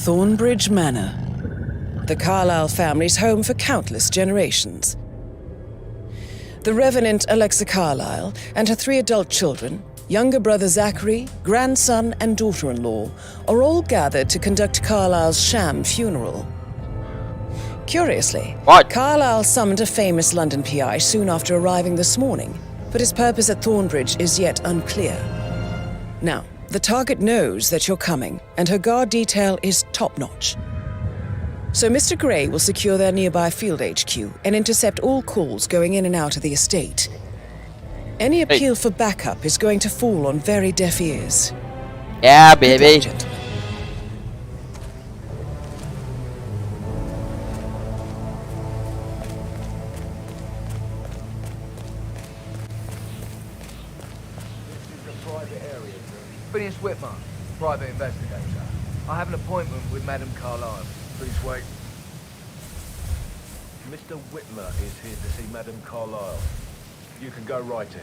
Thornbridge Manor, the Carlyle family's home for countless generations. The Revenant Alexa Carlyle and her 3 adult children, younger brother Zachary, grandson and daughter-in-law, are all gathered to conduct Carlyle's sham funeral. Curiously, Carlyle summoned a famous London PI soon after arriving this morning, but his purpose at Thornbridge is yet unclear. Now, the target knows that you're coming, and her guard detail is top-notch. So Mr. Gray will secure their nearby field HQ and intercept all calls going in and out of the estate. Any appeal for backup is going to fall on very deaf ears. Yeah, baby. Good luck, gentlemen. Phineas Whitman, private investigator. I have an appointment with Madame Carlyle. Please wait. Mr. Whitmer is here to see Madame Carlyle. You can go right in.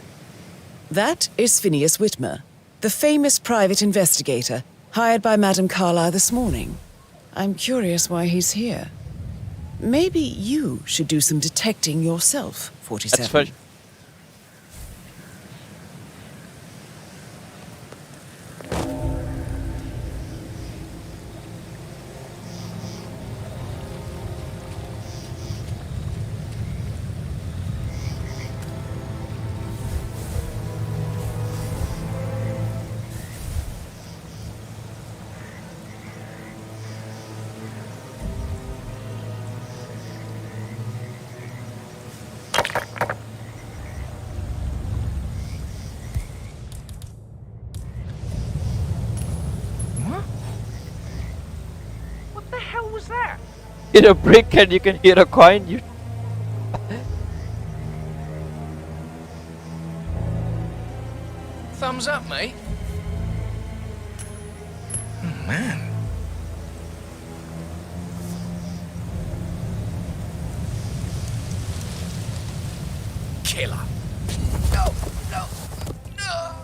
That is Phineas Whitmer, the famous private investigator hired by Madame Carlyle this morning. I'm curious why he's here. Maybe you should do some detecting yourself, 47. That's funny. Hit a brick and you can hit a coin. You Thumbs up, mate. Oh, man. Killer. No, no, no.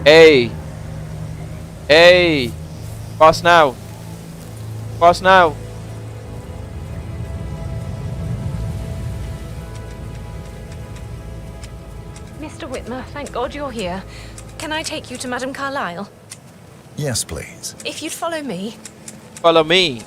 Hey! Hey! Pass now! Pass now! Mr. Whitmer, thank God you're here. Can I take you to Madame Carlyle? Yes, please. If you'd follow me. Follow me!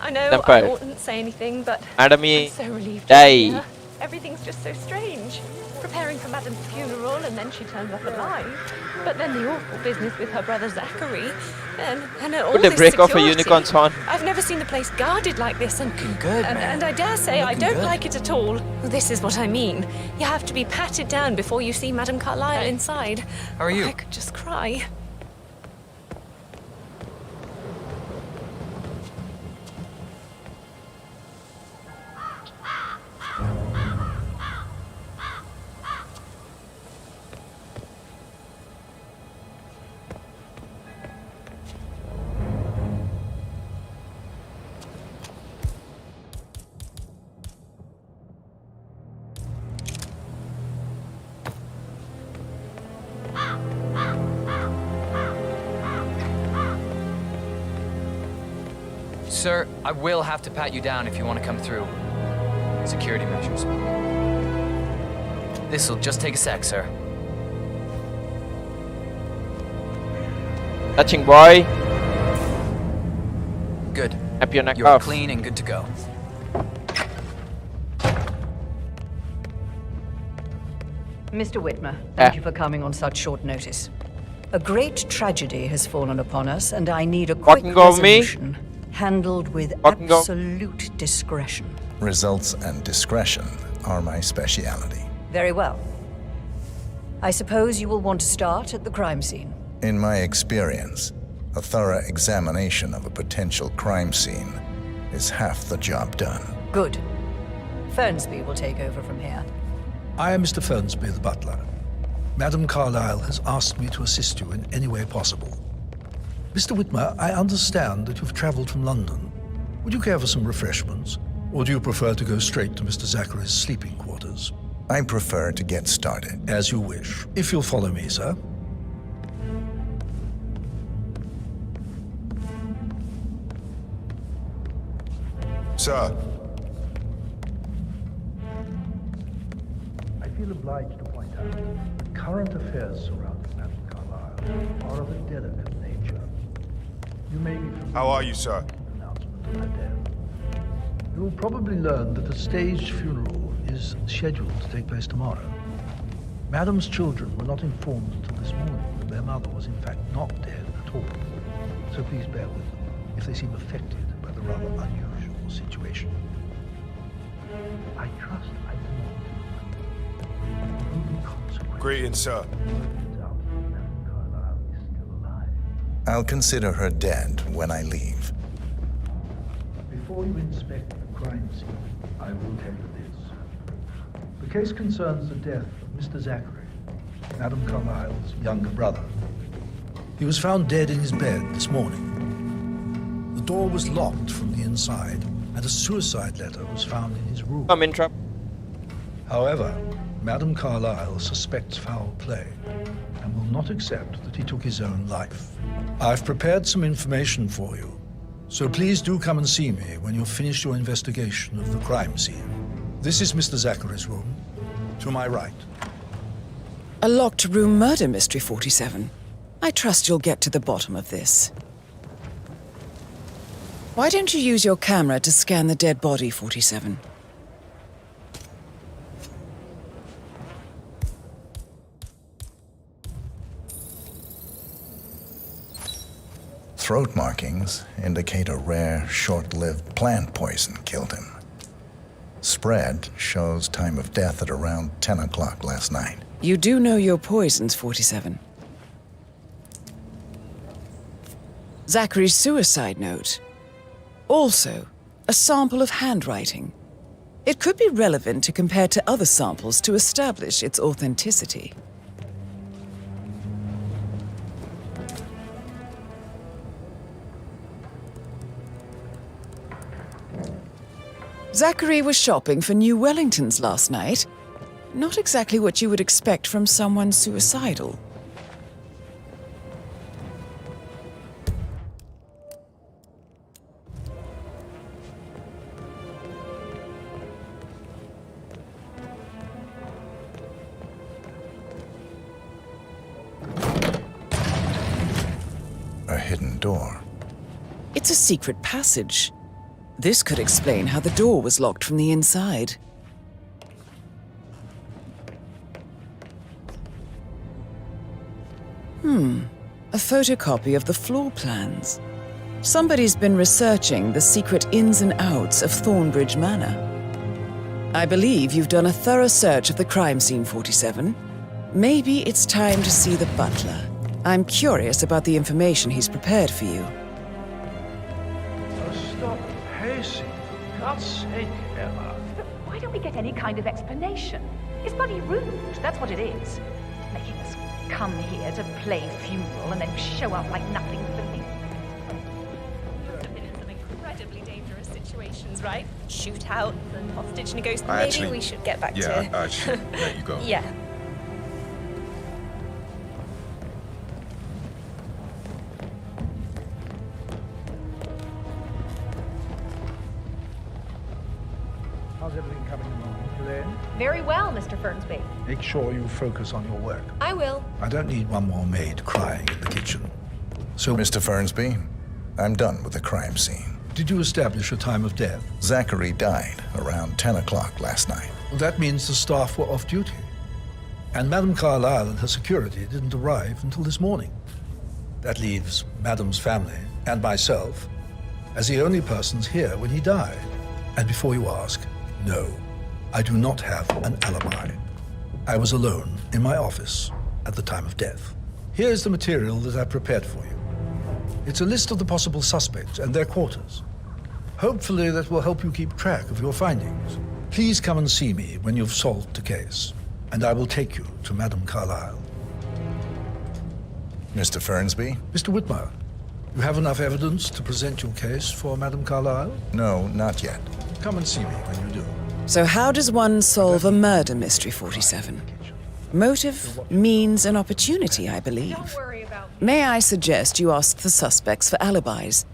I know Vampire. I oughtn't say anything, but Madam I'm so relieved die. you're here. Everything's just so strange. Preparing for Madame's funeral, and then she turns up alive. But then the awful business with her brother Zachary, and all Could they this break off a security. unicorn's horn? I've never seen the place guarded like this, and Looking good, man. and I dare say I Looking don't good. like it at all. Well, this is what I mean. You have to be patted down before you see Madame Carlyle inside. How are you? I could just cry. Sir, I will have to pat you down if you want to come through. Security measures. This'll just take a sec, sir. Touching boy. Good. Happy your neck You're off. clean and good to go. Mr. Whitmer, thank you for coming on such short notice. A great tragedy has fallen upon us, and I need a quick Fucking go me. resolution, handled with Fucking go. absolute discretion. Results and discretion are my speciality. Very well. I suppose you will want to start at the crime scene. In my experience, a thorough examination of a potential crime scene is half the job done. Good. Fernsby will take over from here. I am Mr. Fernsby, the butler. Madame Carlyle has asked me to assist you in any way possible. Mr. Whitmer, I understand that you've traveled from London. Would you care for some refreshments? Or do you prefer to go straight to Mr. Zachary's sleeping quarters? I prefer to get started. As you wish. If you'll follow me, sir. Sir. I feel obliged to point out that current affairs surrounding Madame Carlyle are of a delicate nature. You may be familiar How are you, sir? with the announcement of her death. You will probably learn that a staged funeral is scheduled to take place tomorrow. Madame's children were not informed until this morning that their mother was in fact not dead at all. So please bear with them if they seem affected by the rather unusual situation. I trust I do not. Greetings, sir. I'll consider her dead when I leave. Before you inspect the crime scene, I will tell you this. The case concerns the death of Mr. Zachary, Madame Carlyle's younger brother. He was found dead in his bed this morning. The door was locked from the inside, and a suicide letter was found in his room. Come in, Trap. However, Madame Carlyle suspects foul play and will not accept that he took his own life. I've prepared some information for you, so please do come and see me when you've finished your investigation of the crime scene. This is Mr. Zachary's room, to my right. A locked room murder mystery, 47. I trust you'll get to the bottom of this. Why don't you use your camera to scan the dead body, 47? Throat markings indicate a rare, short-lived plant poison killed him. Spread shows time of death at around 10 o'clock last night. You do know your poisons, 47. Zachary's suicide note. Also, a sample of handwriting. It could be relevant to compare to other samples to establish its authenticity. Zachary was shopping for New Wellingtons last night. Not exactly what you would expect from someone suicidal. A hidden door. It's a secret passage. This could explain how the door was locked from the inside. A photocopy of the floor plans. Somebody's been researching the secret ins and outs of Thornbridge Manor. I believe you've done a thorough search of the crime scene, 47. Maybe it's time to see the butler. I'm curious about the information he's prepared for you. Stop pacing, for God's sake, Emma. But why don't we get any kind of explanation? It's bloody rude, that's what it is. Making us come here to play funeral and then show up like nothing for me. I've been in some incredibly dangerous situations, right? Shootouts and hostage negotiations. Maybe we should get back to... Yeah, I should let you go. Yeah. How's everything coming along, Elaine? Very well, Mr. Fernsby. Make sure you focus on your work. I will. I don't need one more maid crying in the kitchen. So, Mr. Fernsby, I'm done with the crime scene. did you establish a time of death? Zachary died around 10 o'clock last night. Well, that means the staff were off duty. And Madame Carlyle and her security didn't arrive until this morning. That leaves Madame's family and myself as the only persons here when he died. And before you ask, no, I do not have an alibi. I was alone in my office at the time of death. Here is the material that I prepared for you. It's a list of the possible suspects and their quarters. Hopefully that will help you keep track of your findings. Please come and see me when you've solved the case, and I will take you to Madame Carlyle. Mr. Fernsby? Mr. Whitmer, You have enough evidence to present your case for Madame Carlyle? No, not yet. Come and see me when you do. So how does one solve a murder mystery, 47? Motive, means, and opportunity, I believe. May I suggest you ask the suspects for alibis?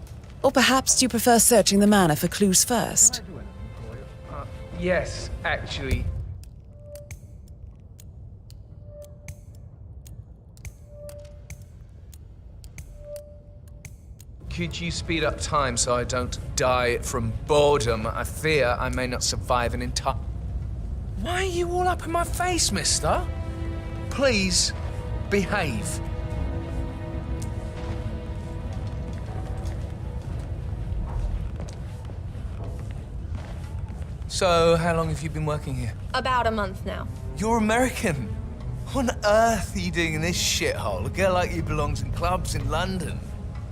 Or perhaps do you prefer searching the manor for clues first? Yes, actually. Could you speed up time so I don't die from boredom? I fear I may not survive an entire... Why are you all up in my face, mister? Please, behave. So, how long have you been working here? About a month now. You're American. What on earth are you doing in this shithole? A girl like you belongs in clubs in London.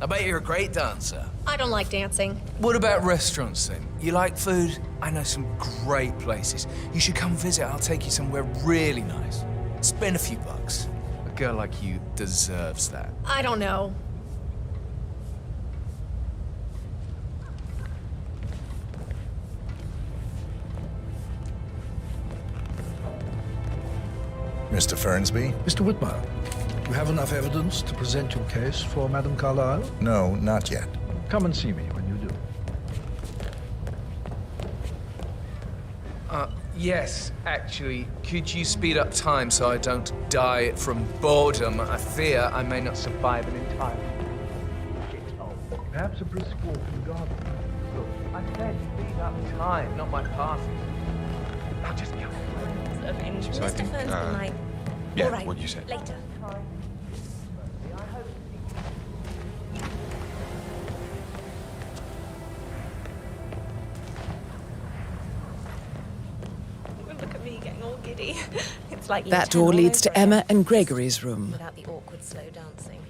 I bet you're a great dancer. I don't like dancing. What about restaurants then? You like food? I know some great places. You should come visit. I'll take you somewhere really nice. Spend a few bucks. A girl like you deserves that. I don't know. Mr. Fernsby? Mr. Whitmer, you have enough evidence to present your case for Madame Carlyle? No, not yet. Come and see me when you do. Yes, actually. Could you speed up time so I don't die from boredom? I fear I may not survive an entire shithole. Perhaps a brisk walk in the garden. Look, I said speed up time, not my passing. I'll just go. So I think, yeah, what you said. Later. Look at me getting all giddy. It's like That door leads to Emma and Gregory's room. without the awkward slow dancing.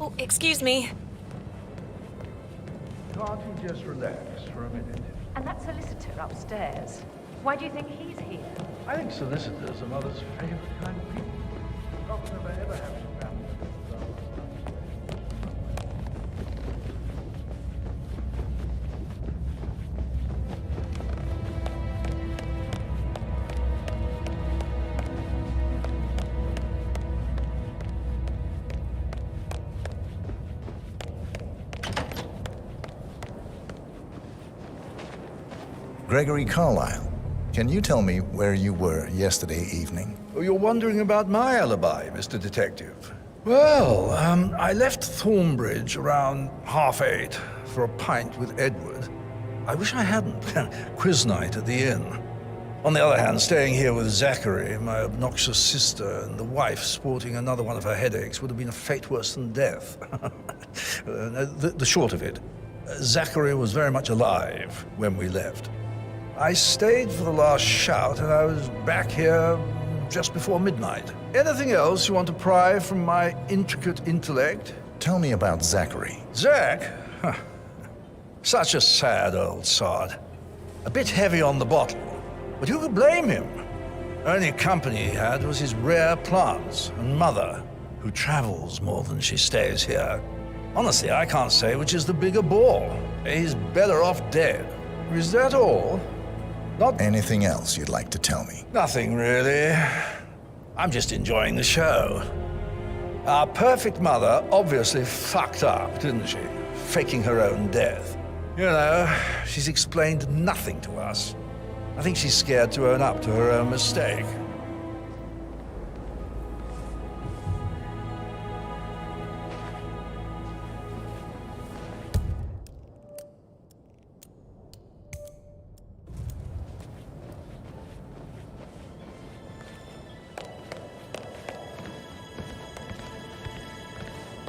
Oh, excuse me. Can't you just relax for a minute? And that solicitor upstairs. Why do you think he's here? I think solicitors are Mother's favorite kind of people. Dogs never ever have some family. Gregory Carlyle, can you tell me where you were yesterday evening? Oh, you're wondering about my alibi, Mr. Detective. Well, I left Thornbridge around 8:30 for a pint with Edward. I wish I hadn't. Quiz night at the inn. On the other hand, staying here with Zachary, my obnoxious sister, and the wife sporting another one of her headaches would have been a fate worse than death. The short of it, Zachary was very much alive when we left. I stayed for the last shout, and I was back here just before midnight. Anything else you want to pry from my intricate intellect? Tell me about Zachary. Zach? Huh. Such a sad old sod. A bit heavy on the bottle, but who could blame him? Only company he had was his rare plants and mother, who travels more than she stays here. Honestly, I can't say which is the bigger bore. He's better off dead. Is that all? Not Anything else you'd like to tell me? Nothing, really. I'm just enjoying the show. Our perfect mother obviously fucked up, didn't she? Faking her own death. You know, she's explained nothing to us. I think she's scared to own up to her own mistake.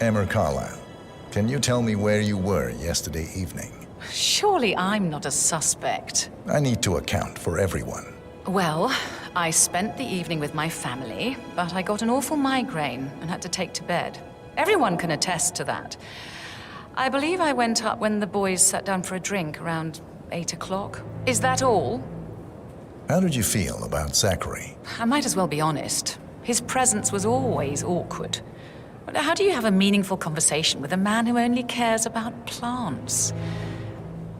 Emma Carlyle, can you tell me where you were yesterday evening? Surely I'm not a suspect. I need to account for everyone. Well, I spent the evening with my family, but I got an awful migraine and had to take to bed. Everyone can attest to that. I believe I went up when the boys sat down for a drink around 8 o'clock. Is that all? How did you feel about Zachary? I might as well be honest. His presence was always awkward. But how do you have a meaningful conversation with a man who only cares about plants?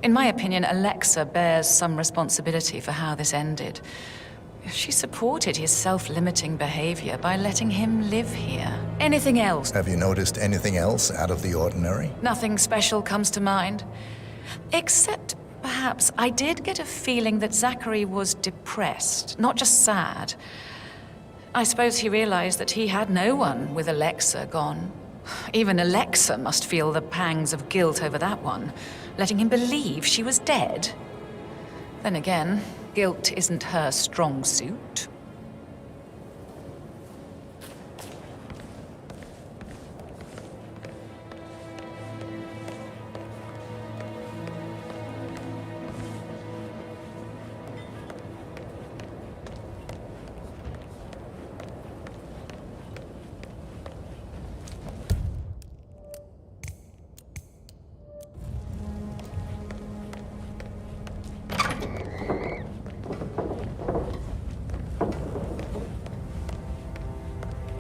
In my opinion, Alexa bears some responsibility for how this ended. She supported his self-limiting behavior by letting him live here. Anything else? Have you noticed anything else out of the ordinary? Nothing special comes to mind. Except, perhaps, I did get a feeling that Zachary was depressed, not just sad. I suppose he realized that he had no one with Alexa gone. Even Alexa must feel the pangs of guilt over that one, letting him believe she was dead. Then again, guilt isn't her strong suit.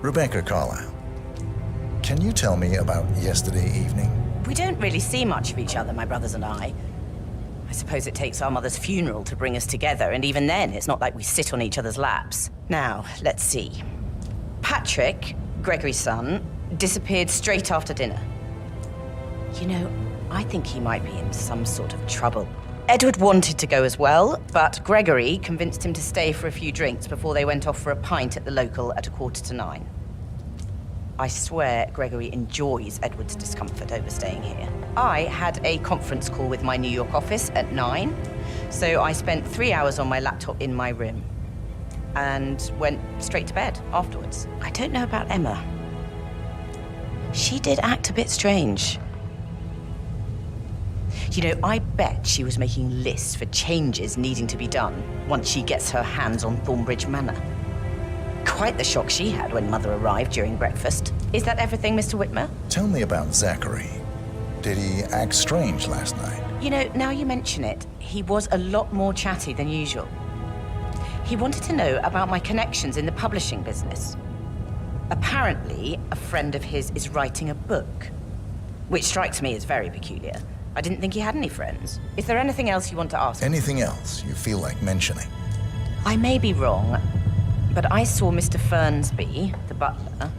Rebecca Carlyle, can you tell me about yesterday evening? We don't really see much of each other, my brothers and I. I suppose it takes our mother's funeral to bring us together, and even then, it's not like we sit on each other's laps. Now, let's see. Patrick, Gregory's son, disappeared straight after dinner. You know, I think he might be in some sort of trouble. Edward wanted to go as well, but Gregory convinced him to stay for a few drinks before they went off for a pint at the local at 9:15. I swear Gregory enjoys Edward's discomfort over staying here. I had a conference call with my New York office at 9, so I spent 3 hours on my laptop in my room and went straight to bed afterwards. I don't know about Emma. She did act a bit strange. You know, I bet she was making lists for changes needing to be done once she gets her hands on Thornbridge Manor. Quite the shock she had when Mother arrived during breakfast. Is that everything, Mr. Whitmer? Tell me about Zachary. Did he act strange last night? You know, now you mention it, he was a lot more chatty than usual. He wanted to know about my connections in the publishing business. Apparently, a friend of his is writing a book, which strikes me as very peculiar. I didn't think he had any friends. Is there anything else you want to ask? Anything else you feel like mentioning? I may be wrong, but I saw Mr. Fernsby, the butler,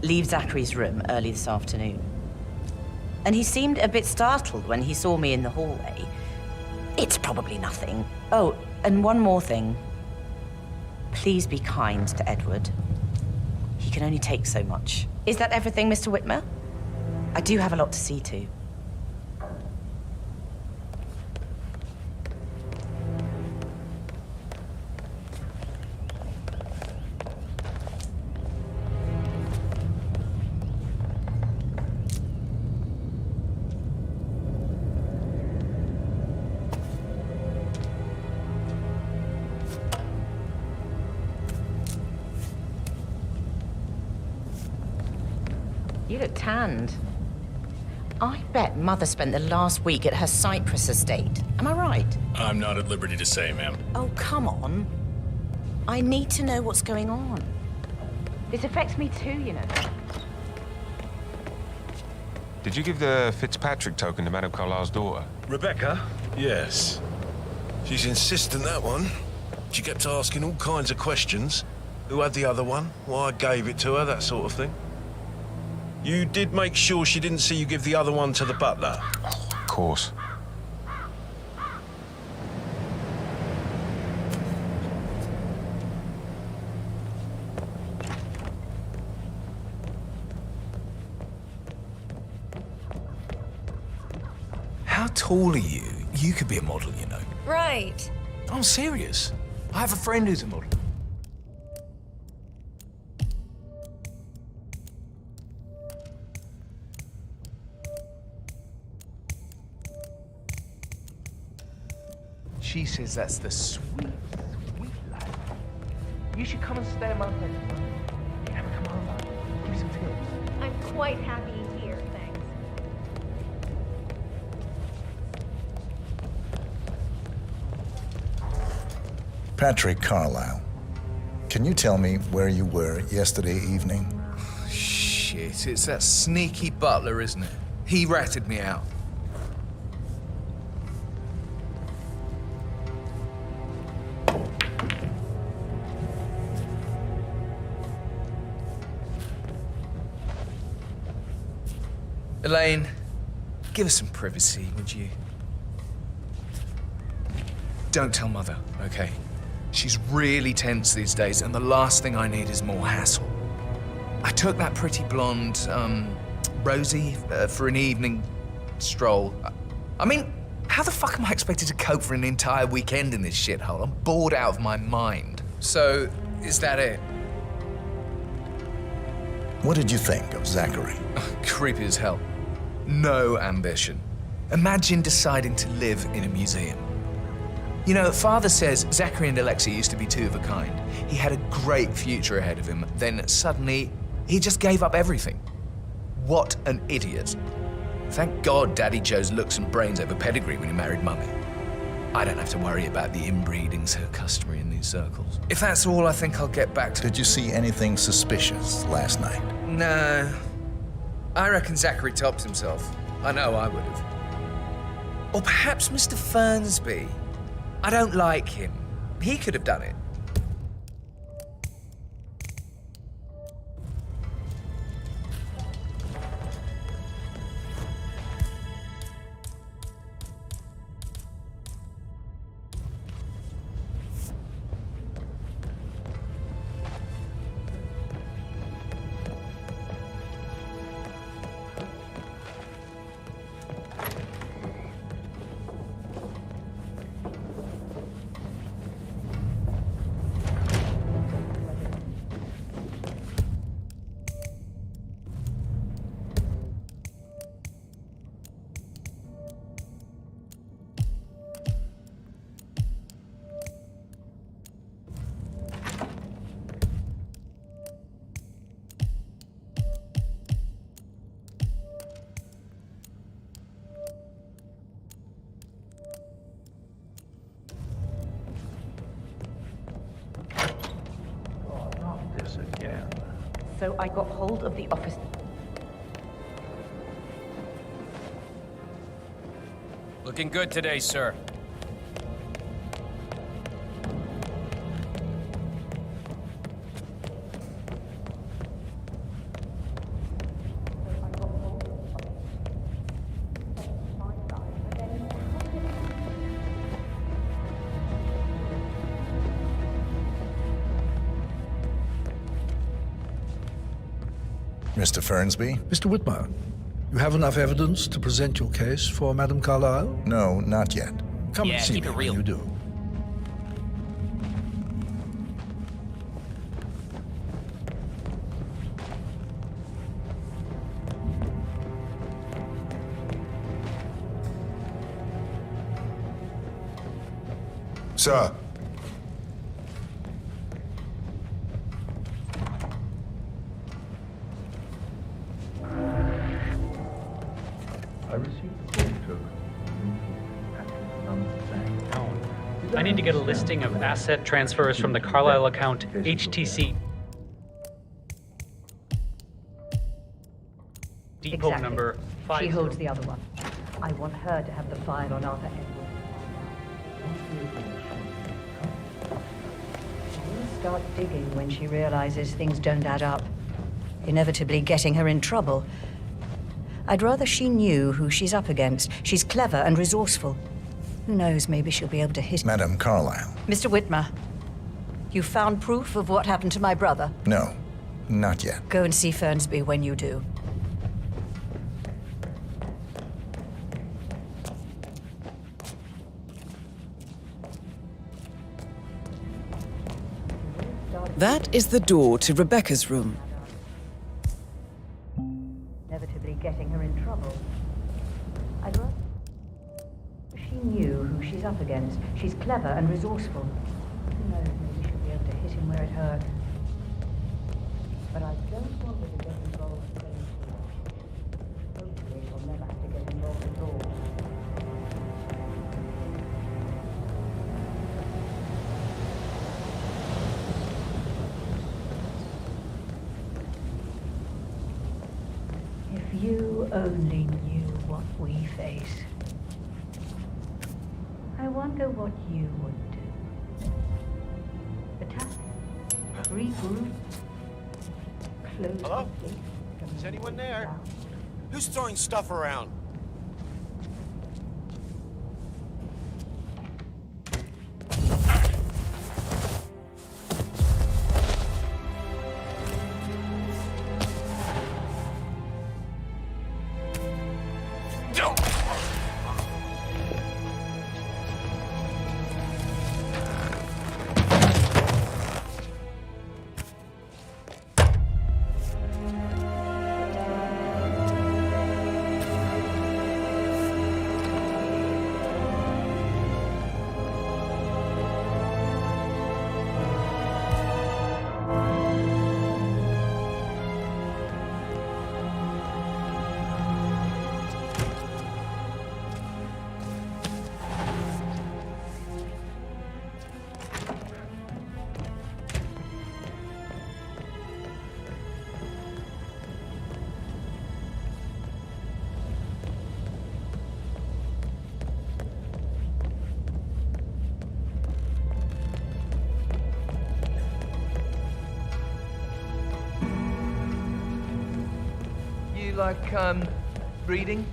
leave Zachary's room early this afternoon. And he seemed a bit startled when he saw me in the hallway. It's probably nothing. Oh, and one more thing. Please be kind to Edward. He can only take so much. Is that everything, Mr. Whitmer? I do have a lot to see to. You look tanned. I bet Mother spent the last week at her Cyprus estate. Am I right? I'm not at liberty to say, ma'am. Oh, come on. I need to know what's going on. This affects me too, you know. Did you give the Fitzpatrick token to Madame Carlyle's daughter? Rebecca? Yes. She's insistent, that one. She kept asking all kinds of questions. Who had the other one? Why I gave it to her, that sort of thing. You did make sure she didn't see you give the other one to the butler? Oh, of course. How tall are you? You could be a model, you know. Right. I'm serious. I have a friend who's a model. She says that's the sweet, sweet life. You should come and stay in my place. Yeah, come over. Give me some tips. I'm quite happy here, thanks. Patrick Carlyle, can you tell me where you were yesterday evening? Shit, it's that sneaky butler, isn't it? He ratted me out. Elaine, give us some privacy, would you? Don't tell Mother, okay? She's really tense these days, and the last thing I need is more hassle. I took that pretty blonde, Rosie, for an evening stroll. I mean, how the fuck am I expected to cope for an entire weekend in this shithole? I'm bored out of my mind. So, is that it? What did you think of Zachary? Creepy as hell. No ambition. Imagine deciding to live in a museum. You know, Father says Zachary and Alexia used to be two of a kind. He had a great future ahead of him, then suddenly, he just gave up everything. What an idiot. Thank God Daddy chose looks and brains over pedigree when he married Mummy. I don't have to worry about the inbreeding so customary in these circles. If that's all, I think I'll get back to... Did you see anything suspicious last night? No. I reckon Zachary tops himself. I know I would have. Or perhaps Mr. Fernsby. I don't like him. He could have done it. So I got hold of the office. Looking good today, sir. Mr. Fernsby? Mr. Whitmer, you have enough evidence to present your case for Madame Carlyle? No, not yet. Come and see me when you do. Sir. I need to get a listing of asset transfers from the Carlyle account HTC. Depot Exactly. number 5. She holds the other one. I want her to have the file on Arthur Edwards. She'll start digging when she realizes things don't add up, inevitably getting her in trouble. I'd rather she knew who she's up against. She's clever and resourceful. Who knows, maybe she'll be able to hit... Madame Carlyle. Mr. Whitmer, you found proof of what happened to my brother? No, not yet. Go and see Fernsby when you do. That is the door to Rebecca's room. Inevitably getting her in trouble. I'd rather she knew who she's up against. She's clever and resourceful. Who knows, maybe she'll be able to hit him where it hurts. But I don't want her to get involved again. Hopefully she'll never have to get involved at all. If you only knew what we face, I wonder what you would do. Attack, regroup, close. Hello? Is anyone there? Who's throwing stuff around? Like, reading?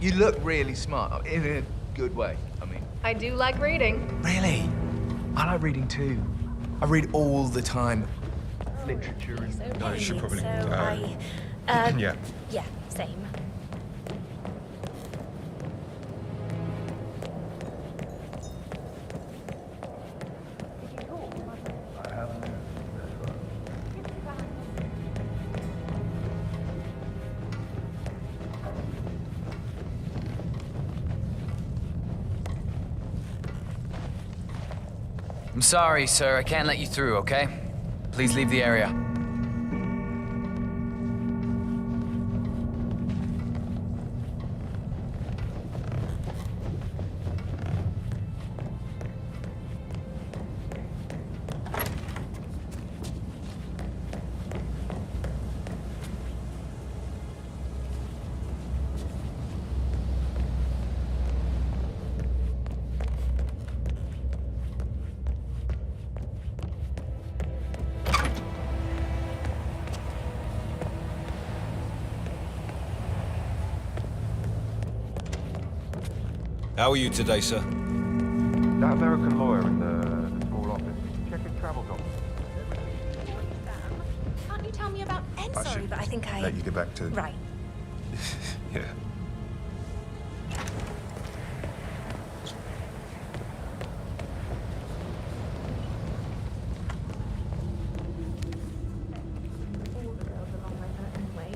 You look really smart, in a good way, I mean. I do like reading. Really? I like reading too. I read all the time. Literature and... No, you should probably... Yeah. Yeah, same. I'm sorry, sir. I can't let you through, okay? Please leave the area. How are you today, sir? That American lawyer in the small office. Check his travel docs. Can't you tell me about Ed? I Sorry, should but I think I... let you get back to... Right. Yeah. All the girls along like that anyway.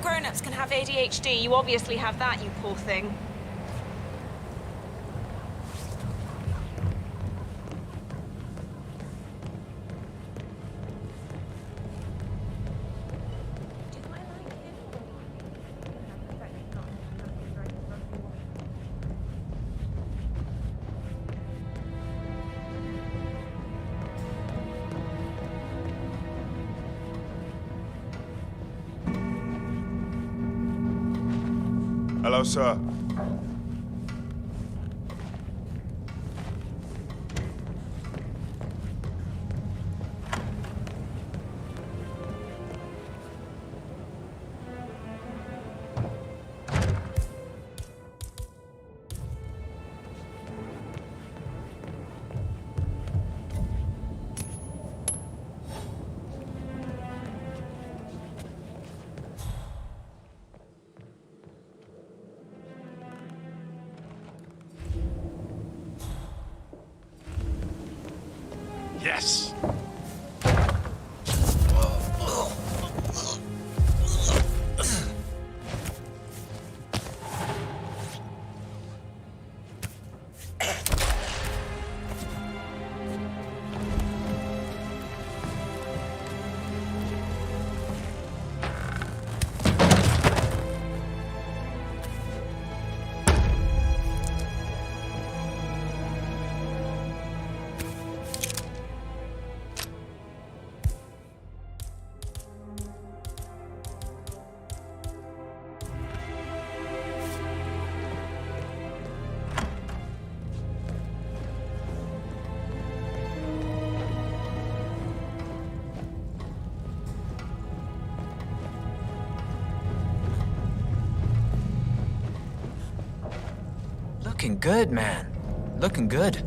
grown-ups can have ADHD. You obviously have that, you poor thing. Hello, sir. Yes! Looking good, man. Looking good.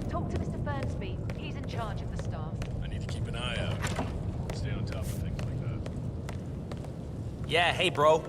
Talk to Mr. Fernsby. He's in charge of the staff. I need to keep an eye out. Stay on top of things like that. Yeah, hey, bro.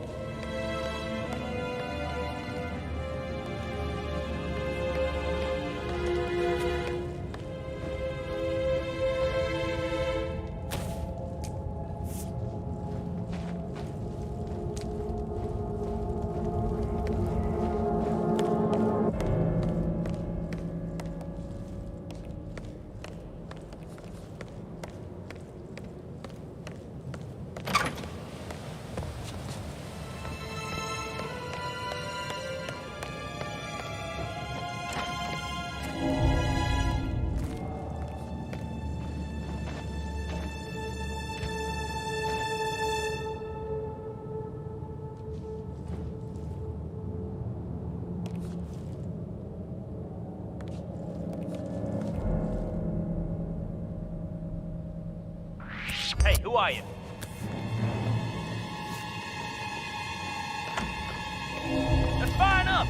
Hey, who are you? That's far enough!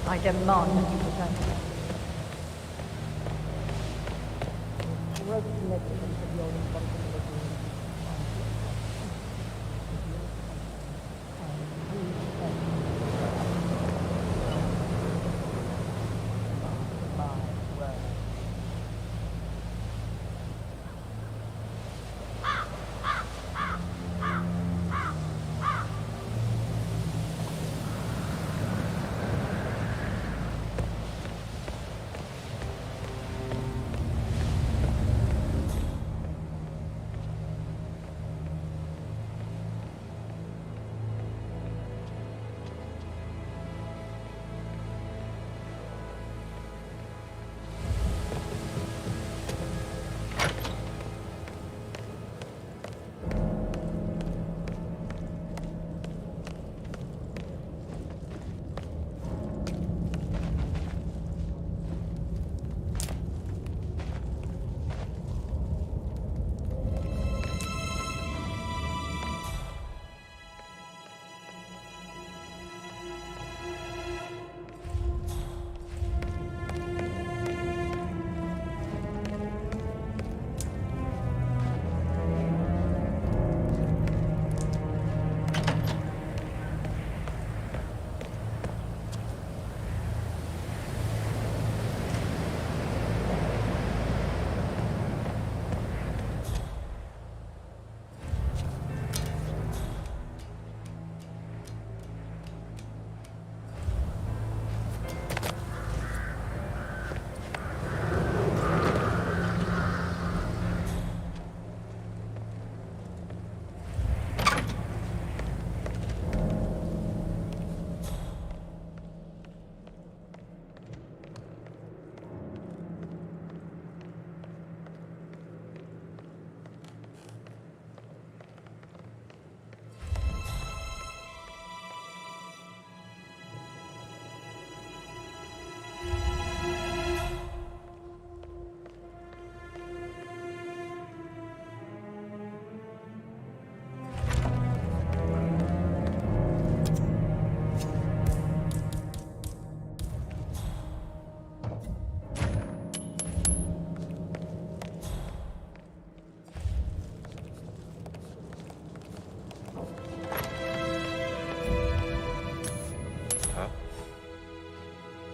I demand that you return to me. The rope connected them to the old responsibility.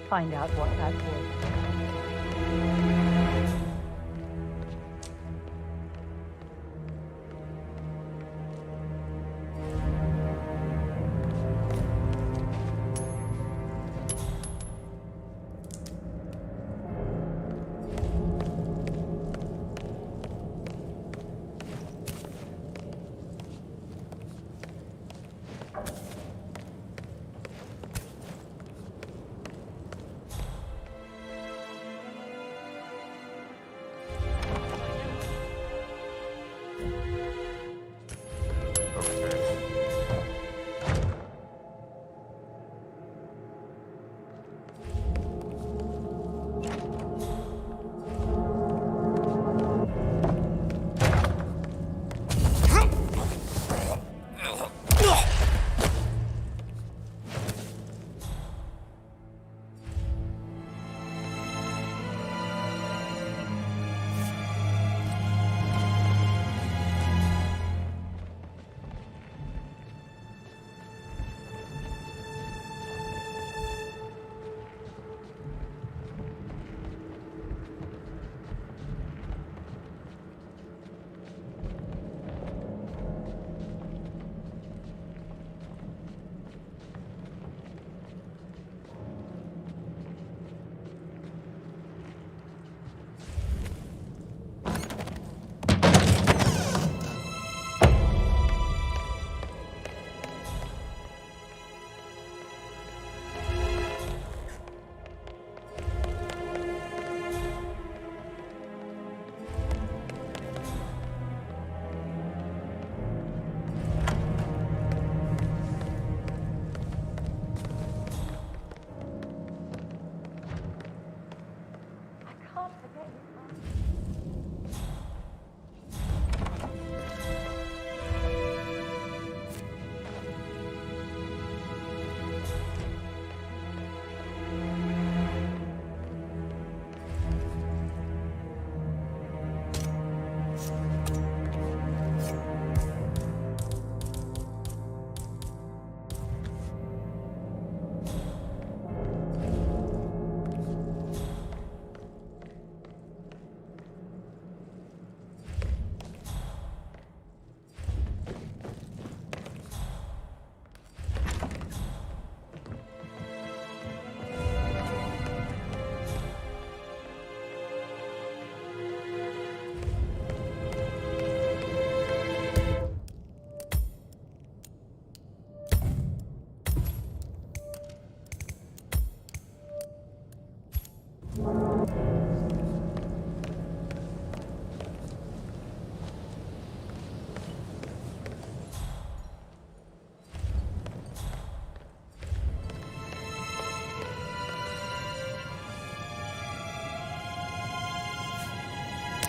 Find out what that was.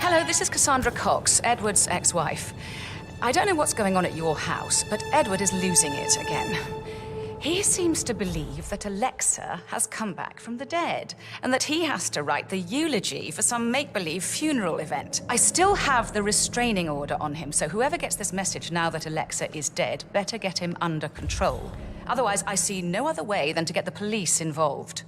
Hello, this is Cassandra Cox, Edward's ex-wife. I don't know what's going on at your house, but Edward is losing it again. He seems to believe that Alexa has come back from the dead, and that he has to write the eulogy for some make-believe funeral event. I still have the restraining order on him, so whoever gets this message now that Alexa is dead better get him under control. Otherwise, I see no other way than to get the police involved.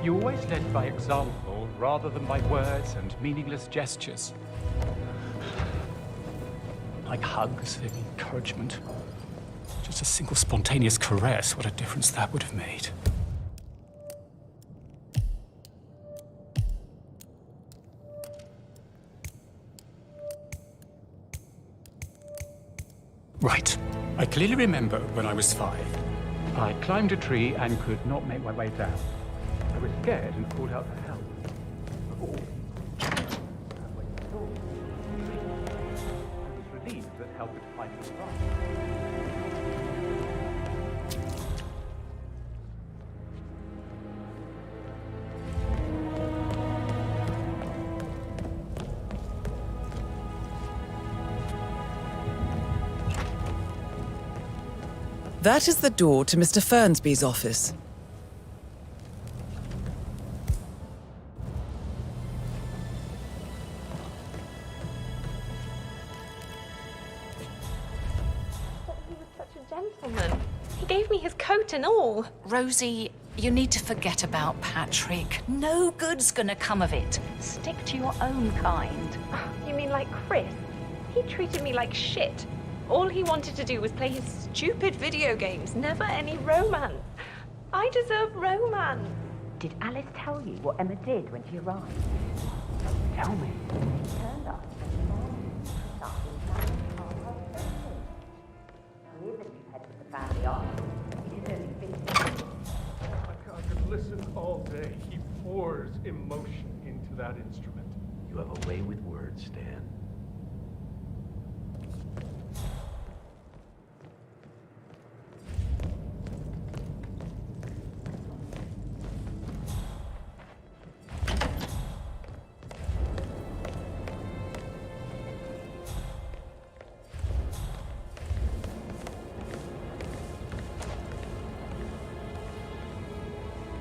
You always led by example rather than by words and meaningless gestures. Like hugs, encouragement. Just a single spontaneous caress, what a difference that would have made. Right. I clearly remember when I was 5. I climbed a tree and could not make my way down. I was scared and called out for help. I was relieved that help had finally arrived. That is the door to Mr. Fernsby's office. He was such a gentleman. He gave me his coat and all. Rosie, you need to forget about Patrick. No good's gonna come of it. Stick to your own kind. You mean like Chris? He treated me like shit. All he wanted to do was play his stupid video games, never any romance. I deserve romance. Did Alice tell you what Emma did when she arrived? Tell me. She turned up Clear that you head to the family office. It is only fitting. I could listen all day. He pours emotion into that instrument. You have a way with words, Stan.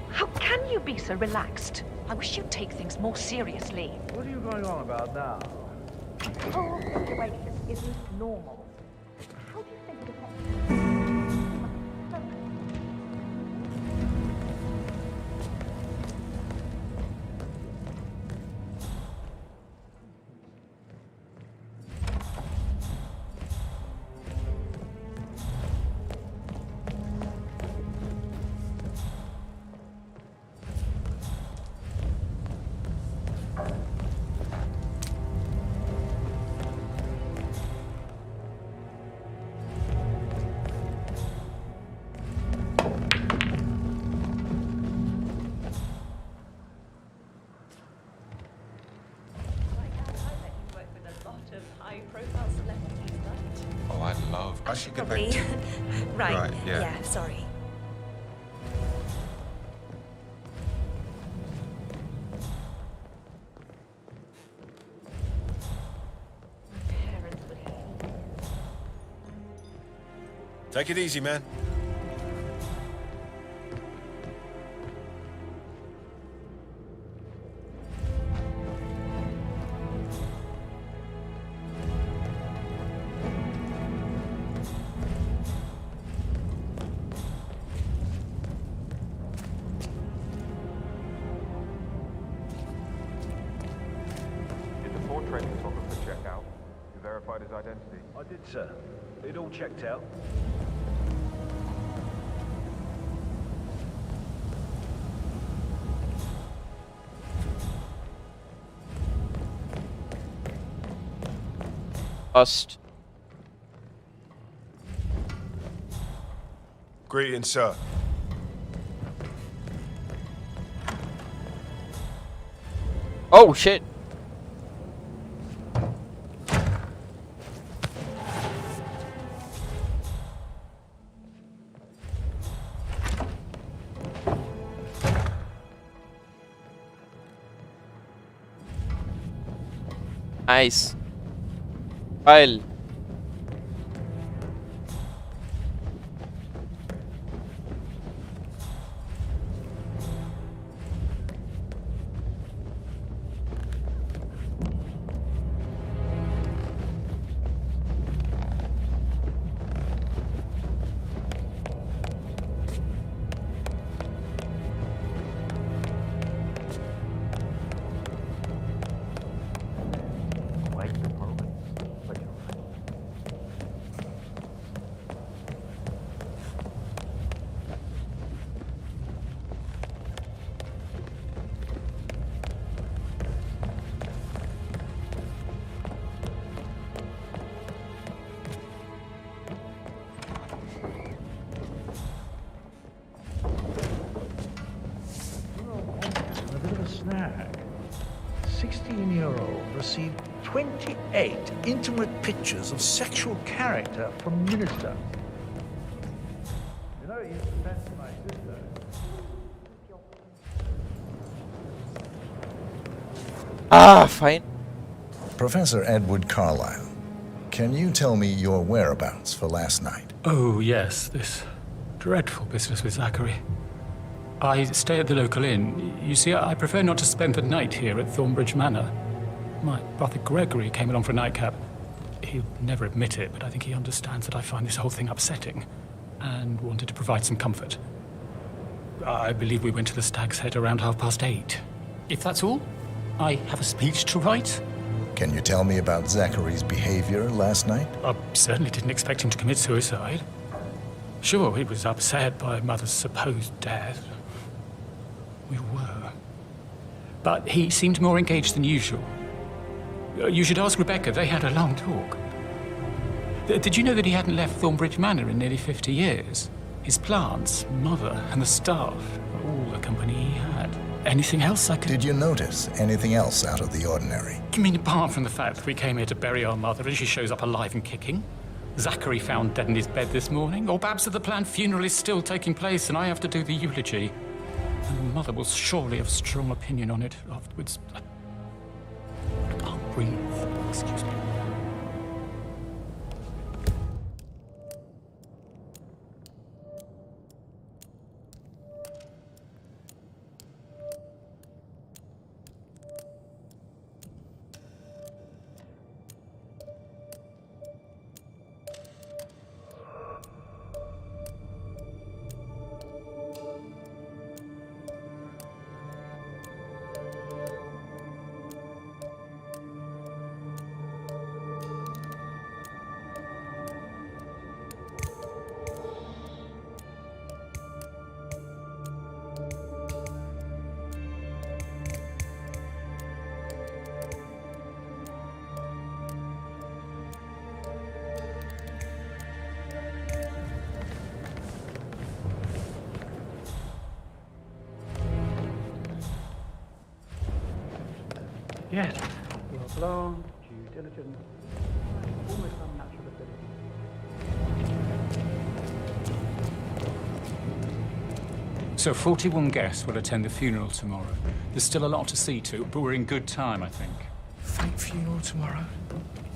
How can you be so relaxed? I wish you'd take things more seriously. What are you going on about now? The whole situation isn't normal. How do you think it affects love. I should get back Probably. to... Right. yeah. Yeah, sorry. Take it easy, man. Did the Ford train photographer check out? You verified his identity? I did, sir. It all checked out. Bust. Greetings, sir. Oh shit. Nice. File. Wait a moment. Wait a moment. A bit of a snag. 16-year-old received 28 intimate pictures of sexual character from minister. You know, he used to fancy my sister. Ah, fine. Professor Edward Carlyle, can you tell me your whereabouts for last night? Oh, yes, this dreadful business with Zachary. I stay at the local inn. You see, I prefer not to spend the night here at Thornbridge Manor. My brother Gregory came along for a nightcap. He'd never admit it, but I think he understands that I find this whole thing upsetting and wanted to provide some comfort. I believe we went to the Stag's Head around 8:30. If that's all, I have a speech to write. Can you tell me about Zachary's behavior last night? I certainly didn't expect him to commit suicide. Sure, he was upset by Mother's supposed death. We were. But he seemed more engaged than usual. You should ask Rebecca. They had a long talk. Did you know that he hadn't left Thornbridge Manor in nearly 50 years? His plants, Mother, and the staff were all the company he had. Anything else I could... Did you notice anything else out of the ordinary? You mean apart from the fact that we came here to bury our mother and she shows up alive and kicking? Zachary found dead in his bed this morning? Or perhaps that the planned funeral is still taking place and I have to do the eulogy? And Mother will surely have a strong opinion on it afterwards. I can't breathe. Excuse me. Yes, you are blonde, due diligent, almost unnatural ability. So 41 guests will attend the funeral tomorrow. There's still a lot to see to, but we're in good time, I think. Fake funeral tomorrow.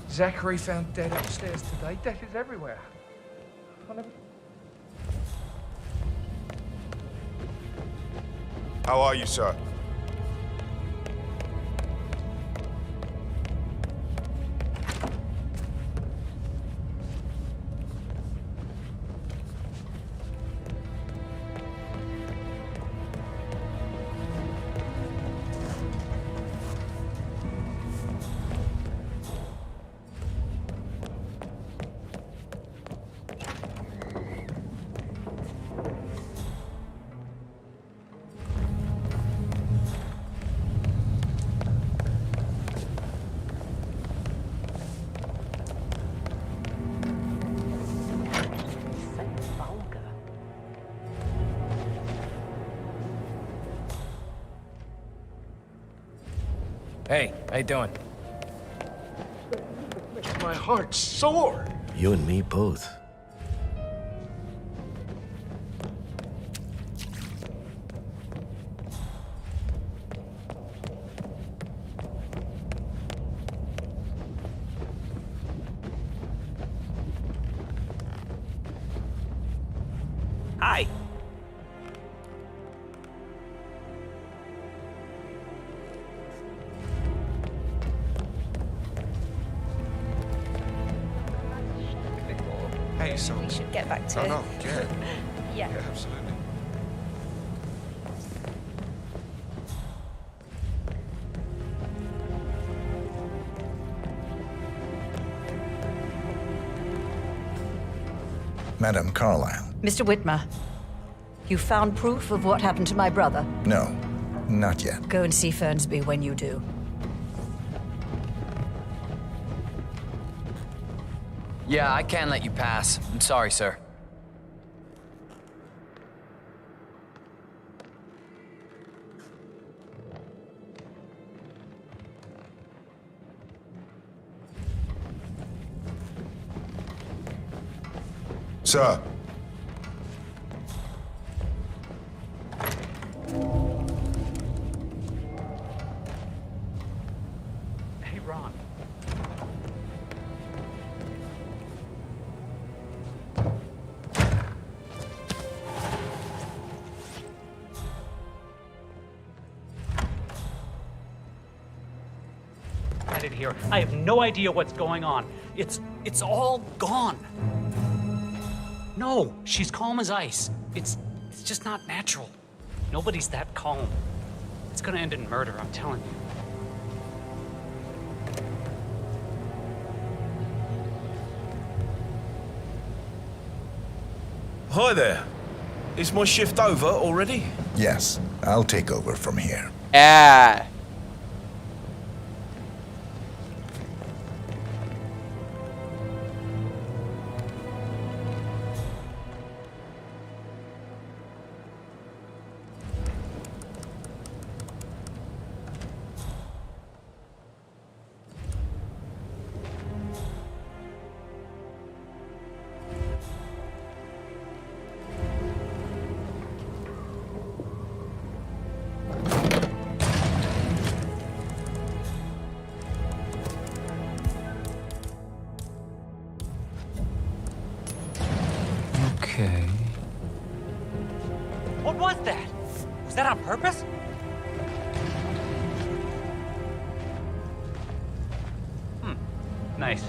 Zachary found dead upstairs today. Death is everywhere. I never... How are you, sir? Hey, how you doing? Makes my heart sore. You and me both. Hi. Hey, so... We should get back to... No, no, yeah. Yeah. Yeah, absolutely. Madam Carlyle. Mr. Whitmer, you found proof of what happened to my brother? No, not yet. Go and see Fernsby when you do. Yeah, I can't let you pass. I'm sorry, sir. Sir. Hey, Ron. Get it here. I have no idea what's going on. It's all gone. No, she's calm as ice. It's just not natural. Nobody's that calm. It's gonna end in murder, I'm telling you. Hi there. Is my shift over already? Yes, I'll take over from here. Yeah. Okay. What was that? Was that on purpose? Nice.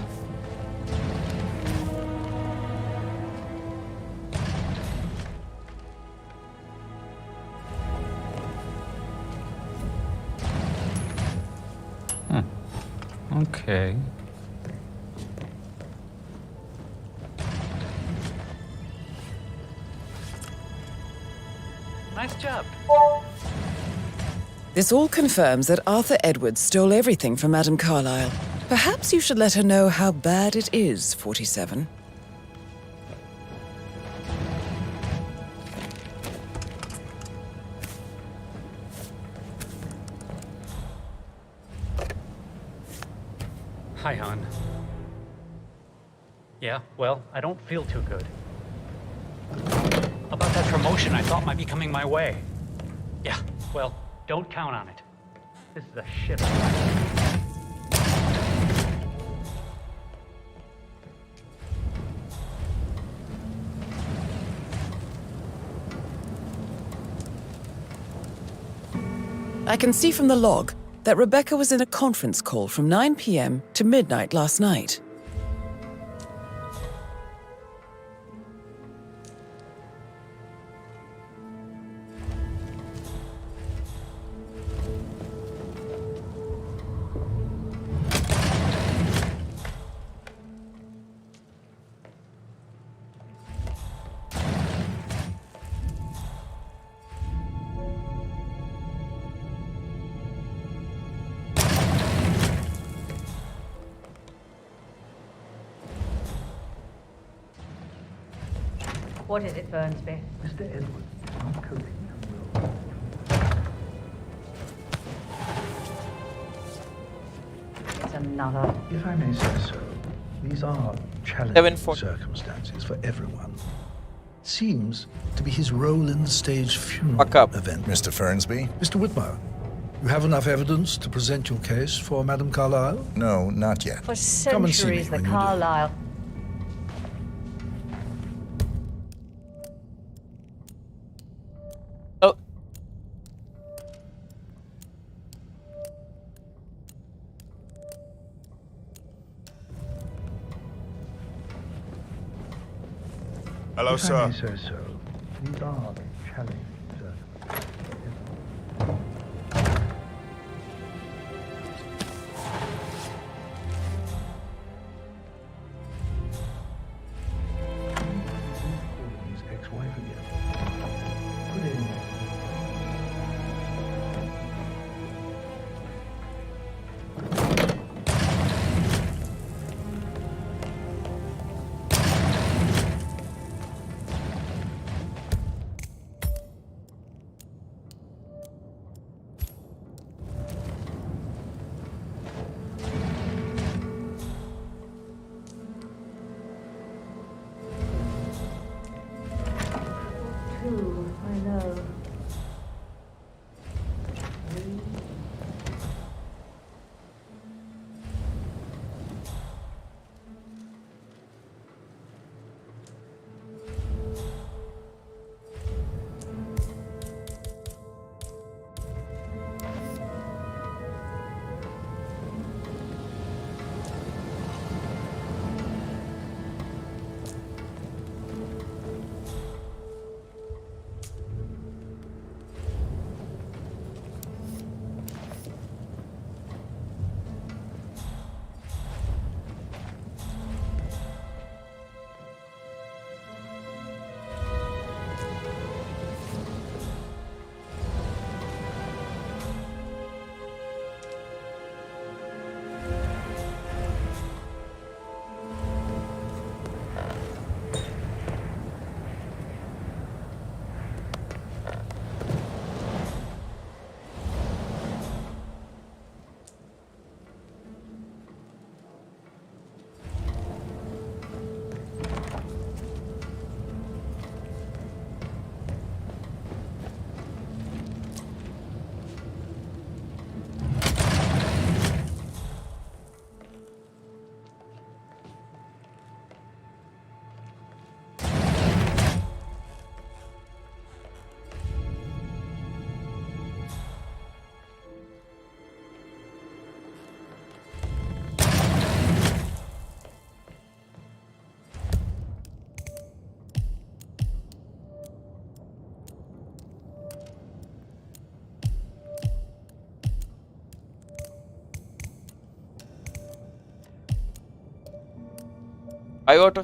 Okay. Nice job. This all confirms that Arthur Edwards stole everything from Madame Carlyle. Perhaps you should let her know how bad it is, 47. Hi, hon. Yeah, well, I don't feel too good. About that promotion I thought might be coming my way. Yeah, well, don't count on it. This is a shit. I can see from the log that Rebecca was in a conference call from 9 p.m. to midnight last night. What is it, Fernsby? Mr. Edward is not coping well. It's another. If I may say so, these are challenging 7-4. circumstances for everyone. Seems to be his role in the staged funeral Fuck up. event. Mr. Fernsby? Mr. Whitmire, you have enough evidence to present your case for Madame Carlyle? No, not yet. For Come and see me centuries, the when you do. Carlyle. Oh. Hello, If I sir. may say so, these are challenging circumstances. His ex-wife again. Put in. Two, I know. I got a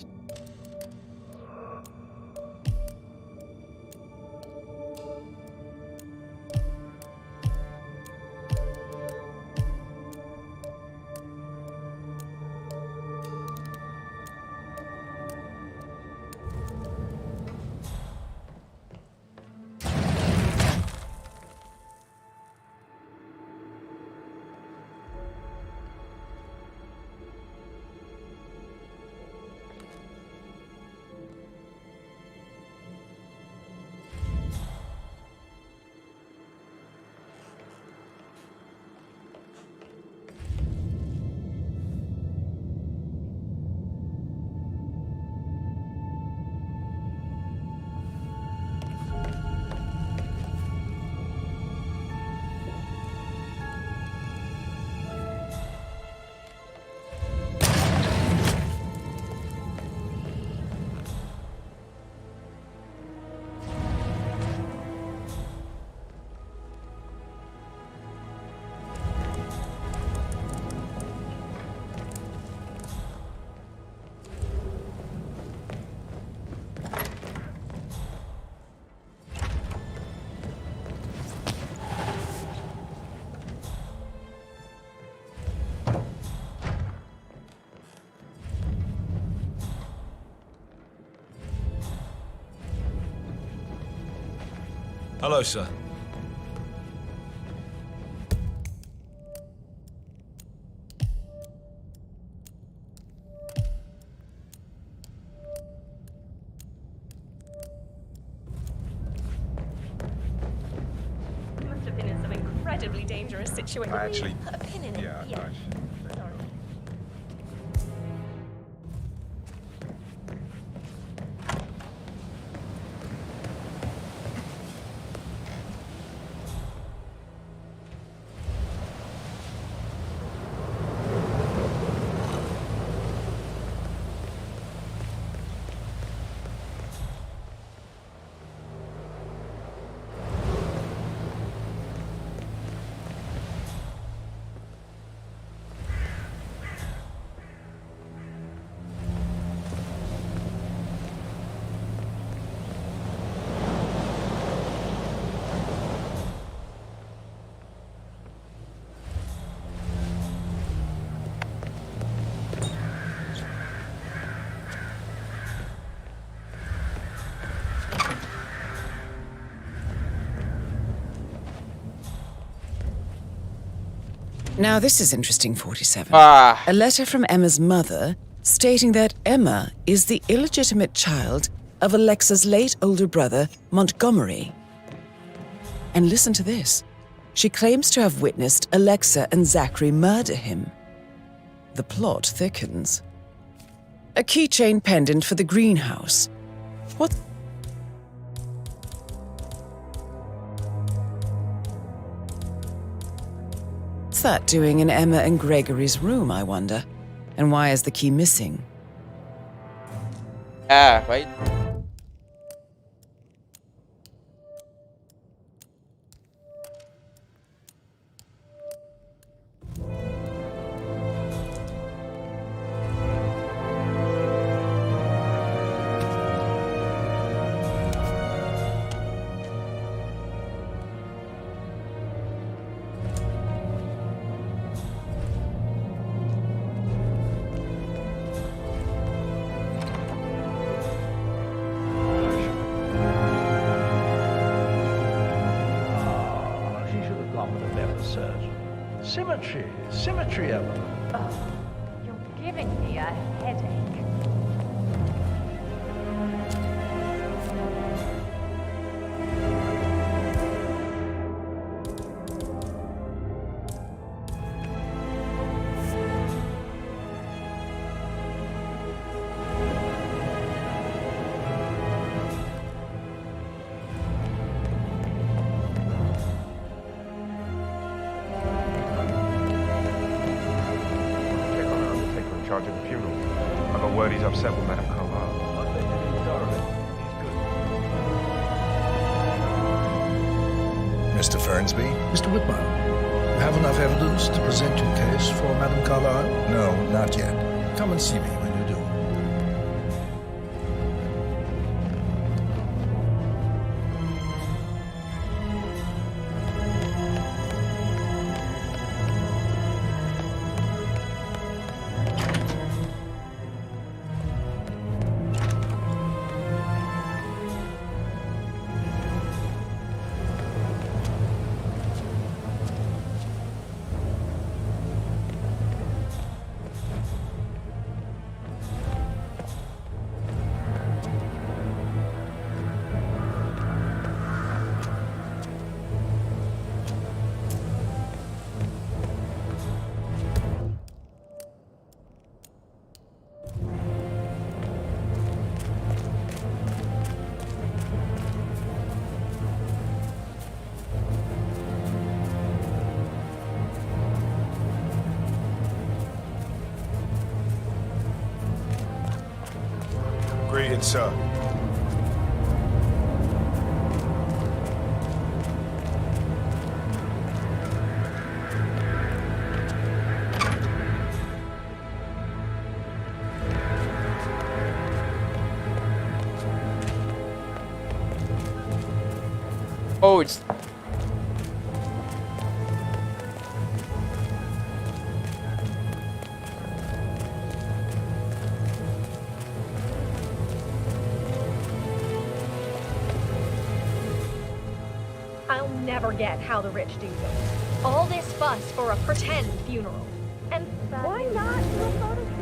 Hello, sir. Must have been in some incredibly dangerous situation. I actually... Put a pin in it. Yeah, Yeah. Sorry. Now, this is interesting, 47. Ah. A letter from Emma's mother stating that Emma is the illegitimate child of Alexa's late older brother, Montgomery. And listen to this. She claims to have witnessed Alexa and Zachary murder him. The plot thickens. A keychain pendant for the greenhouse. What? What's that doing in Emma and Gregory's room, I wonder? And why is the key missing? Yeah, right. She should have gone with a better surgeon. Symmetry, symmetry, Emma. Oh, you're giving me a headache. Check on the undertaker in charge of the funeral. I got word he's upset with Madame Carlyle. Mr. Fernsby? Mr. Whitman, you have enough evidence to present your case for Madame Carlyle? No, not yet. Come and see me when you do. Greetings, sir. Oh, it's... never get how the rich do things. All this fuss for a pretend funeral. And why not do a photo shoot?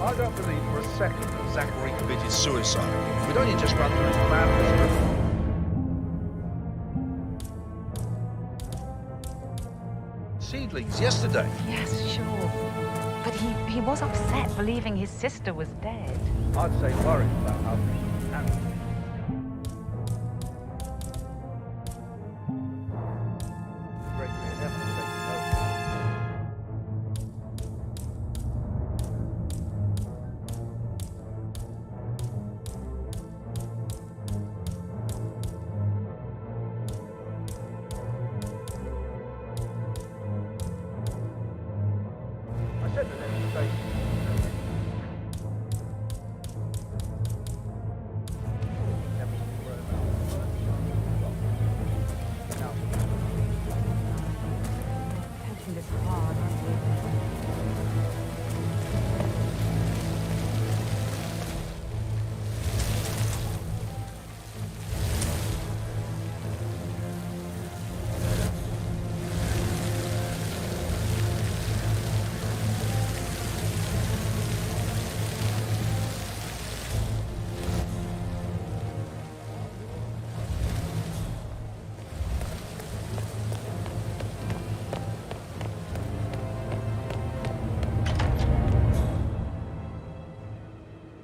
I don't believe for a second that Zachary committed suicide. We'd only just run through his plan. Seedlings yesterday. Yes, sure. But he was upset believing his sister was dead. I'd say worried about how things would happen. Gregory had never taken notice. I said the next station. Touching this hard, aren't we?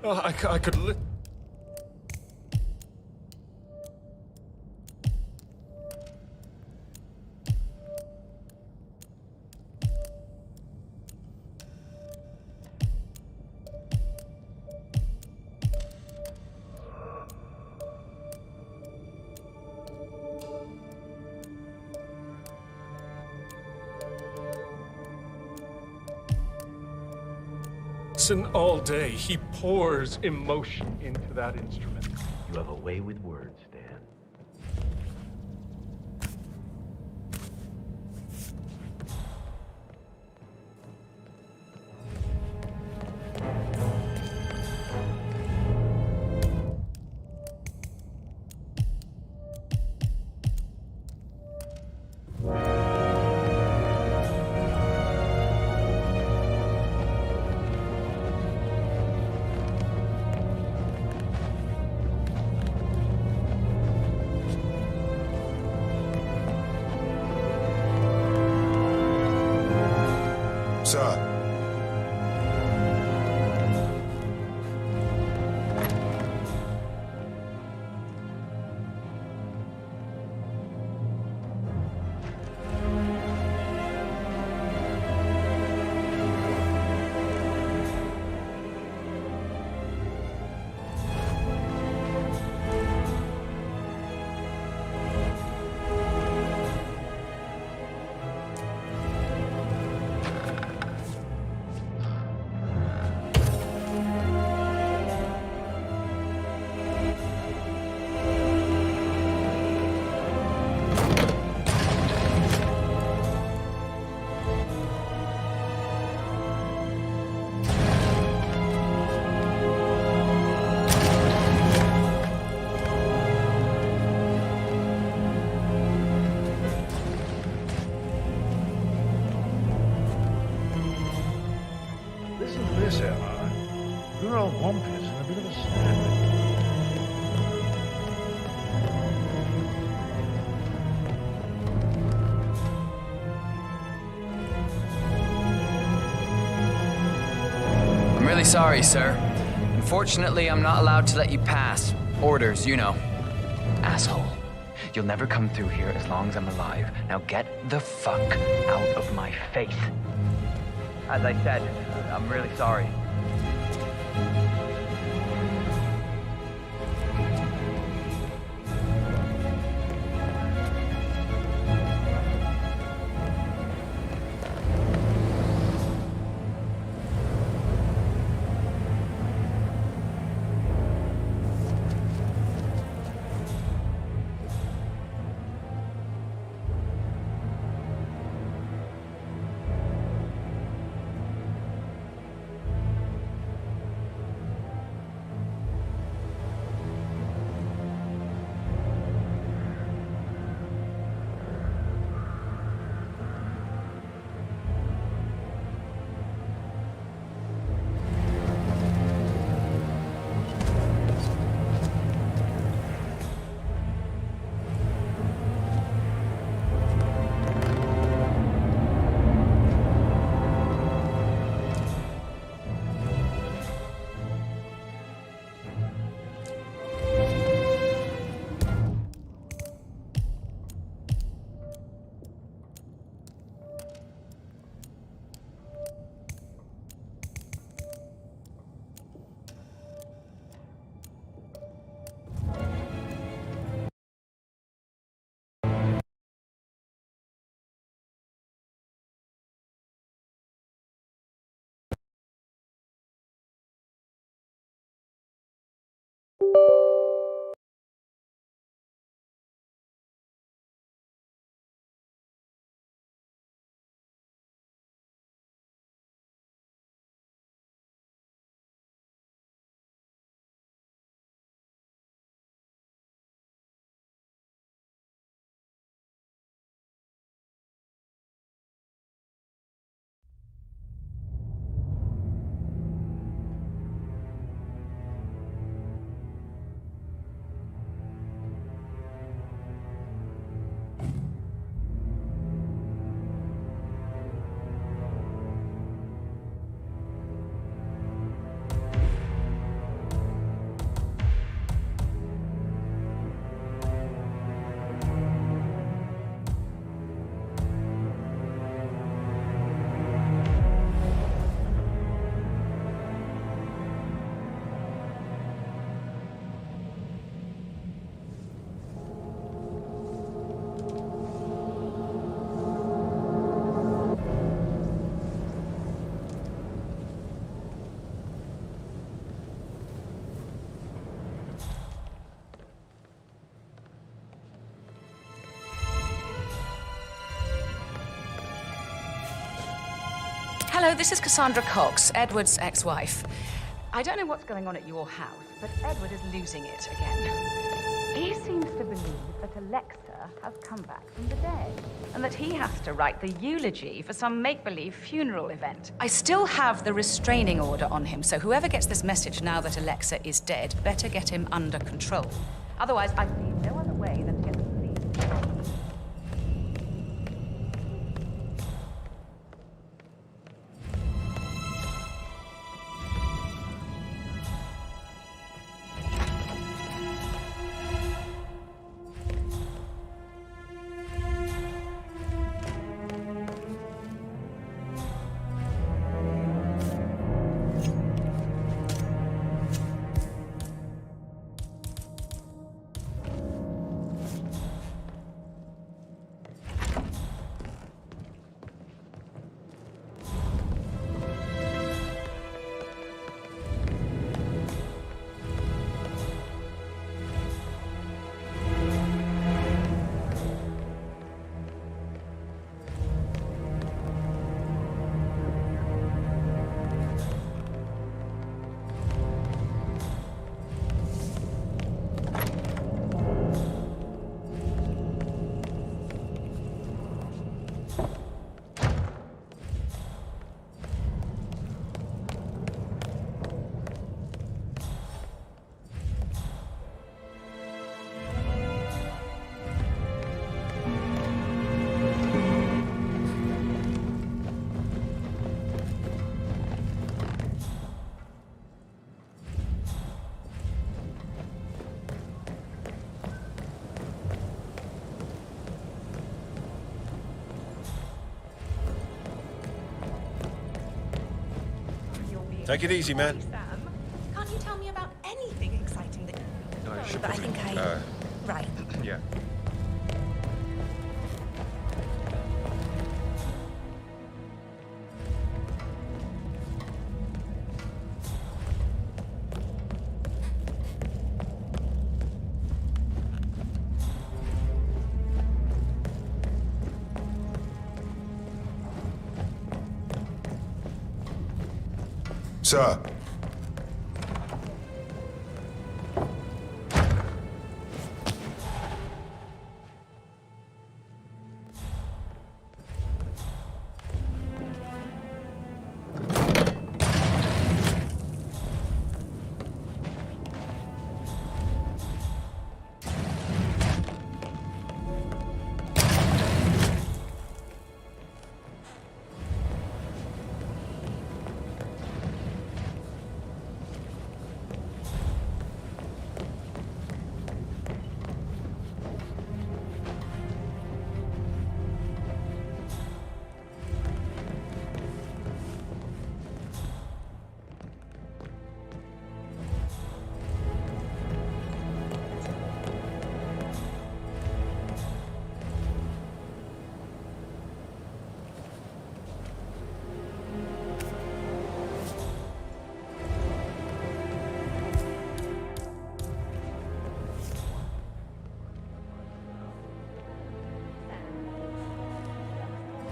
Oh, I could li- Listen all day. He pours emotion into that instrument. You have a way with words, Dan. Sir. Listen to this, Emma. Your old Wampus in a bit of a snap. I'm really sorry, sir. Unfortunately, I'm not allowed to let you pass. Orders, you know. Asshole. You'll never come through here as long as I'm alive. Now get the fuck out of my face. As I said, I'm really sorry. Hello, this is Cassandra Cox, Edward's ex-wife. I don't know what's going on at your house, but Edward is losing it again. He seems to believe that Alexa has come back from the dead, and that he has to write the eulogy for some make-believe funeral event. I still have the restraining order on him, so whoever gets this message now that Alexa is dead better get him under control. Otherwise, I see no other way than to get the police. Take it easy, man. Sam, can't you tell me about anything exciting that... No, I should but I probably, think I... Right. Yeah. Sir.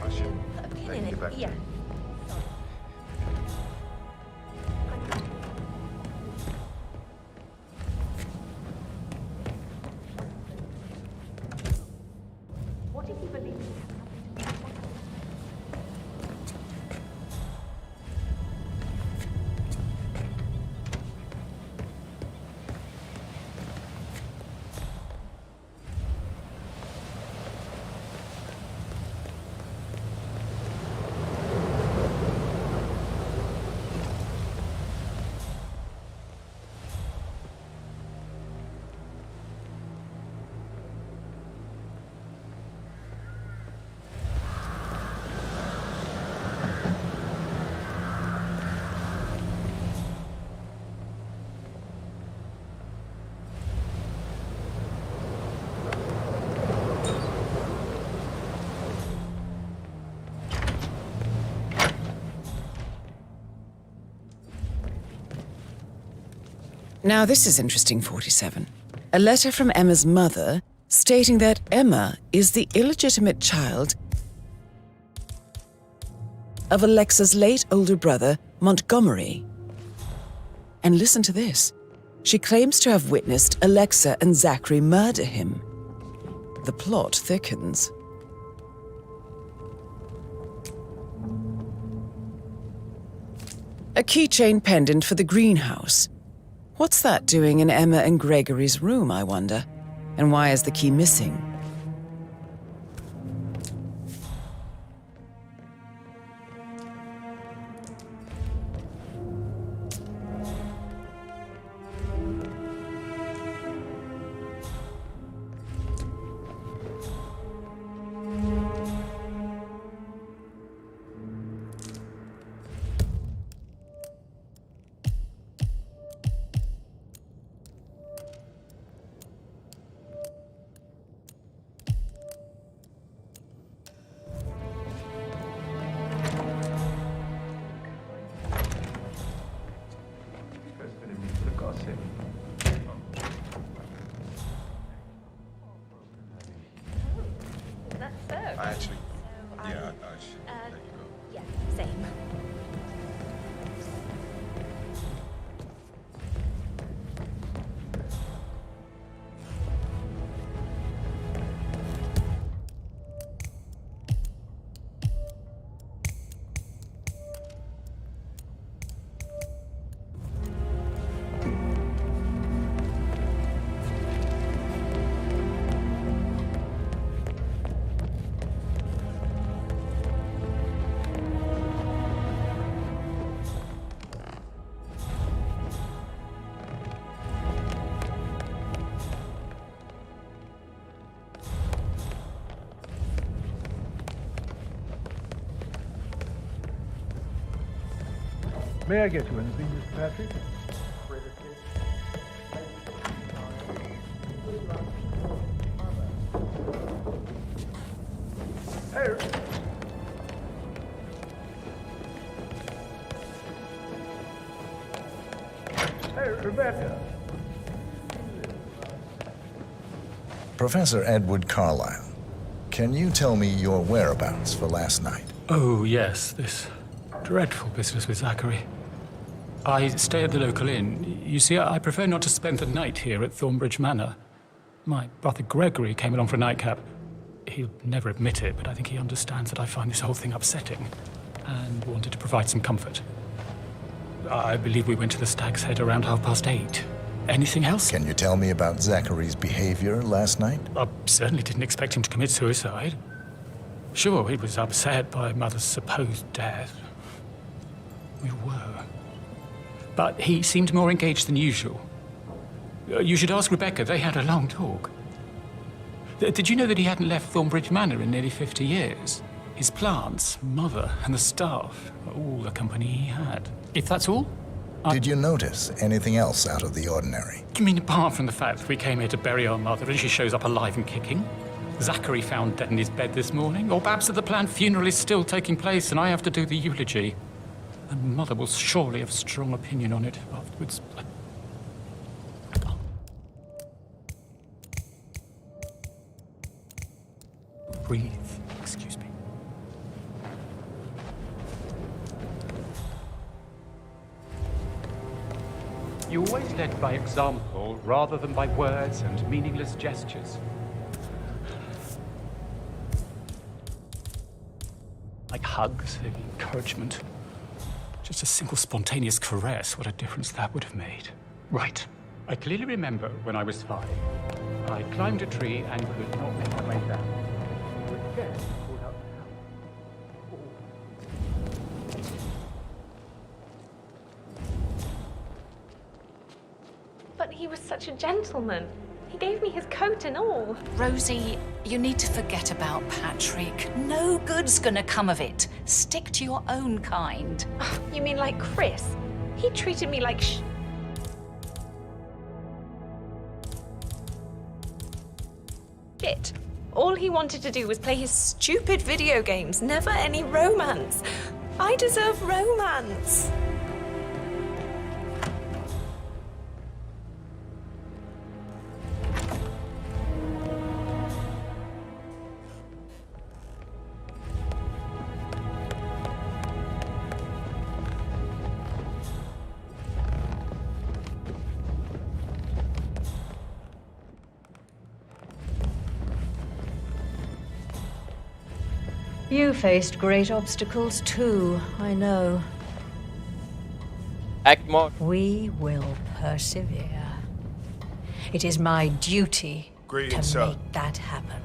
I should let you get back. Yeah. What if you believe he has something to do with Now this is interesting, 47. A letter from Emma's mother stating that Emma is the illegitimate child of Alexa's late older brother, Montgomery. And listen to this. She claims to have witnessed Alexa and Zachary murder him. The plot thickens. A keychain pendant for the greenhouse. What's that doing in Emma and Gregory's room, I wonder? And why is the key missing? That's so. I actually... Yeah, I should let you go. Yeah, same. May I get you anything, Mr. Patrick? Hey, Rebecca. Professor Edward Carlyle, can you tell me your whereabouts for last night? Oh, yes, this dreadful business with Zachary. I stay at the local inn. You see, I prefer not to spend the night here at Thornbridge Manor. My brother Gregory came along for a nightcap. He'll never admit it, but I think he understands that I find this whole thing upsetting and wanted to provide some comfort. I believe we went to the Stag's Head around 8:30. Anything else? Can you tell me about Zachary's behavior last night? I certainly didn't expect him to commit suicide. Sure, he was upset by Mother's supposed death. We were. But he seemed more engaged than usual. You should ask Rebecca. They had a long talk. Did you know that he hadn't left Thornbridge Manor in nearly 50 years? His plants, Mother, and the staff, all the company he had. If that's all? Did you notice anything else out of the ordinary? You mean apart from the fact that we came here to bury our mother and she shows up alive and kicking? Zachary found dead in his bed this morning? Or perhaps that the planned funeral is still taking place and I have to do the eulogy? And Mother will surely have a strong opinion on it afterwards. Breathe. Excuse me. You always led by example rather than by words and meaningless gestures. Like hugs, encouragement. Just a single spontaneous caress, what a difference that would have made. Right. I clearly remember when I was 5. I climbed a tree and could not make my way down. Again, pulled out But he was such a gentleman. He gave me his coat and all. Rosie, you need to forget about Patrick. No good's gonna come of it. Stick to your own kind. You mean like Chris? He treated me like shit. All he wanted to do was play his stupid video games, never any romance. I deserve romance. You faced great obstacles too, I know. Act more. We will persevere. It is my duty Greetings, to sir. make that happen.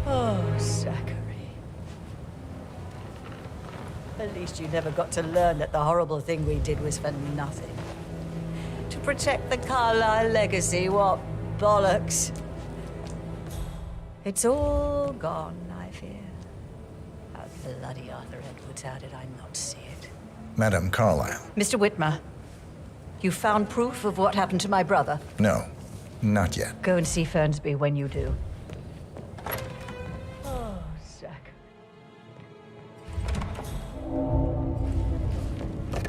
Oh, Zachary. At least you never got to learn that the horrible thing we did was for nothing. To protect the Carlyle legacy, what bollocks. It's all gone, I fear. How bloody Arthur Edwards, how did I not see it? Madam Carlyle. Mr. Whitmer, you found proof of what happened to my brother? No, not yet. Go and see Fernsby when you do. Oh, Zachary.